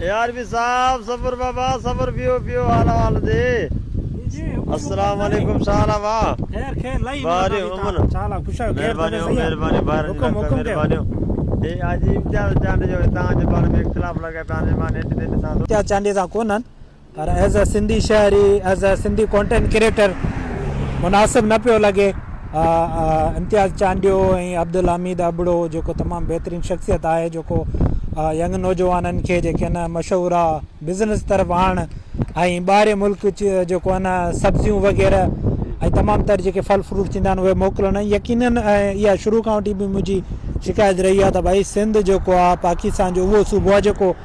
यार भी साहब सबर बाबा सबर पियो पियो हाल हाल दे अस्सलाम वालेकुम साला वाह खैर खैर लाई बारे उमन चाला खुशा खैर मेहरबानी बाहर मेहरबानी ए आज इम्तियाज चांडे जो ता जे बारे में इख्तिलाफ लगे पाने माने ने सां इम्तियाज चांडे सा कोनन पर एज अ सिंधी शहरी as a Sindhi content creator मुनासिब न पियो लगे इम्तियाज चांडियो ऐं अब्दुल हमीद अबड़ो जेको तमामु बहितरीनु शख़्सियत आहे जेको यंग नौजवाननि खे जेके न मशहूरु आहे बिज़नेस तरफ़ आणु ऐं ॿाहिरि मुल्क जेको आहे न सब्जियूं वग़ैरह ऐं तमामु तर जेके फल फ्रूट थींदा आहिनि उहे मोकिलणु यकीनन इहा शुरू खां वठी बि मुंहिंजी शिकायत रही आहे त भई सिंध जेको आहे पाकिस्तान जो उहो सूबो आहे जेको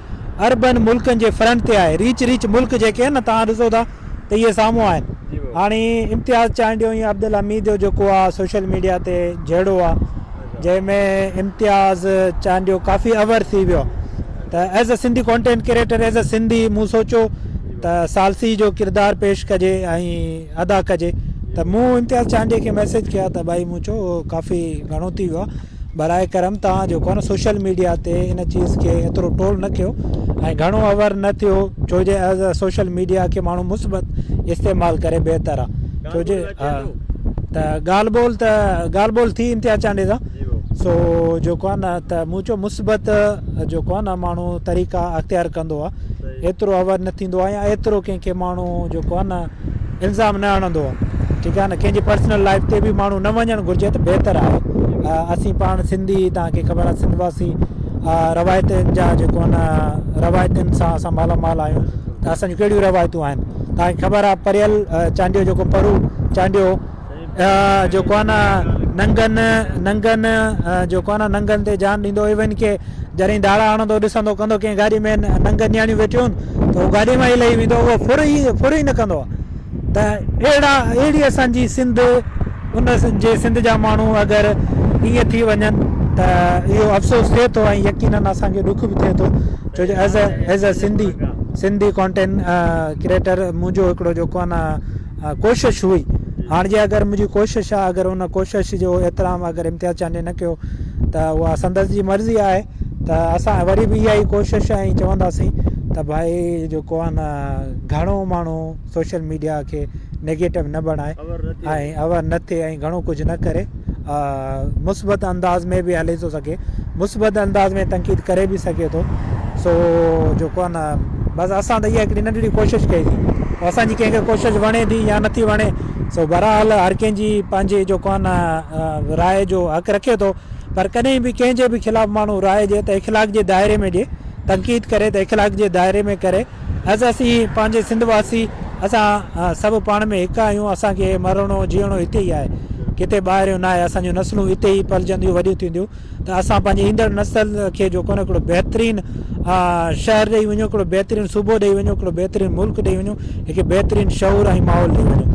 अर्बन मुल्कनि जे फ्रंट ते आहे रिच मुल्क जेके आहिनि न तव्हां ॾिसो था त इहे साम्हूं आहिनि हाणे इम्तियाज़ चांडियो ऐं अब्दुल हमीद जो जेको आहे सोशल मीडिया ते जहिड़ो आहे जंहिंमें इम्तियाज़ चांडियो काफ़ी अवर थी वियो त as a Sindhi content creator as a Sindhi मूं सोचियो त सालसी जो किरदारु पेश कजे ऐं अदा कजे त मूं इम्तियाज़ चांडियो खे मैसेज कया त भाई मूं चयो काफ़ी घणो थी वियो आहे बराए करम तव्हां जेको आहे न सोशल मीडिया ते इन चीज़ खे एतिरो टोल न कयो ऐं घणो अवर न थियो छो जे एज़ अ सोशल मीडिया खे माण्हू मुस्बत इस्तेमालु करे बहितर आहे छो जे त ॻाल्हि ॿोल थी इम्तियाज़ चांडे सां सो जेको आहे न त मूं चयो मुस्बत जेको आहे न माण्हू तरीक़ा अख़्तियार कंदो आहे एतिरो अवर न थींदो आहे या एतिरो कंहिंखे माण्हू जेको आहे न इल्ज़ाम न हणंदो आहे ठीकु आहे न कंहिंजी पर्सनल लाइफ ते बि माण्हू न वञणु घुरिजे त बहितर आहे असीं पाण सिंधी तव्हांखे ख़बर आहे सिंधवासी रवायतुनि जा जेको आहे न रवायतुनि सां असां मालामाल आहियूं त असांजूं कहिड़ियूं रवायतूं आहिनि तव्हांखे ख़बर आहे परियल चांडियो जेको परू चांडियो जेको आहे न नंगनि जेको आहे न नंगनि ते जान ॾींदो इवन के जॾहिं दाड़ा हणंदो ॾिसंदो कंदो कंहिं गाॾी में नंग नियाणियूं वेठियूं आहिनि त उहो गाॾी मां ई लही वेंदो उहो फुर ई न कंदो आहे त अहिड़ी असांजी सिंध उन जे सिंध जा माण्हू अगरि ईअं थी वञनि त इहो अफ़सोस थिए थो ऐं यकीनन असांखे ॾुख बि थिए थो छो जो as a Sindhi content creator मुंहिंजो हिकिड़ो जेको आहे न कोशिशि हुई हाणे जे अगरि मुंहिंजी कोशिशि आहे अगरि उन कोशिशि जो एतिराम अगरि इम्तियाज़ चांडे न कयो त उहा संदसि जी मर्ज़ी आहे त असां वरी बि इहा ई कोशिशि ऐं चवंदासीं त भाई जेको आहे न घणो माण्हू सोशल मीडिया खे नेगेटिव न बणाए ऐं अवर न थिए ऐं घणो कुझु न करे मुस्बत अंदाज़ में बि हली थो सघे मुस्बत अंदाज़ में तनक़ीद करे बि सघे थो सो जेको आहे न बसि असां त इहा हिकिड़ी नंढड़ी कोशिशि कई थी असांजी कंहिंखे कोशिशि वणे थी या नथी वणे सो बहरहाल हर कंहिंजी पंहिंजी जेको आहे न राय जो हक़ु रखे थो पर कॾहिं बि कंहिंजे बि ख़िलाफ़ु माण्हू राय ॾिए त इख़लाक़ जे दाइरे में ॾिए तनक़ीद करे त इख़लाक़ जे दाइरे में करे असीं पंहिंजे सिंधवासी असां सभु पाण में हिकु आहियूं असांखे मरणो जीअणो हिते ई आहे किथे ॿाहिरि न आहे असांजूं नस्लूं हिते ई पलजंदियूं वॾियूं थींदियूं त असां पंहिंजी ईंदड़ नस्ल खे जेको आहे हिकिड़ो बहितरीनु शहर ॾेई वञूं हिकिड़ो बहितरीनु सूबो ॾेई वञूं हिकिड़ो बहितरीनु मुल्क ॾेई वञूं हिकु बहितरीनु शौर ऐं माहौल ॾेई वञूं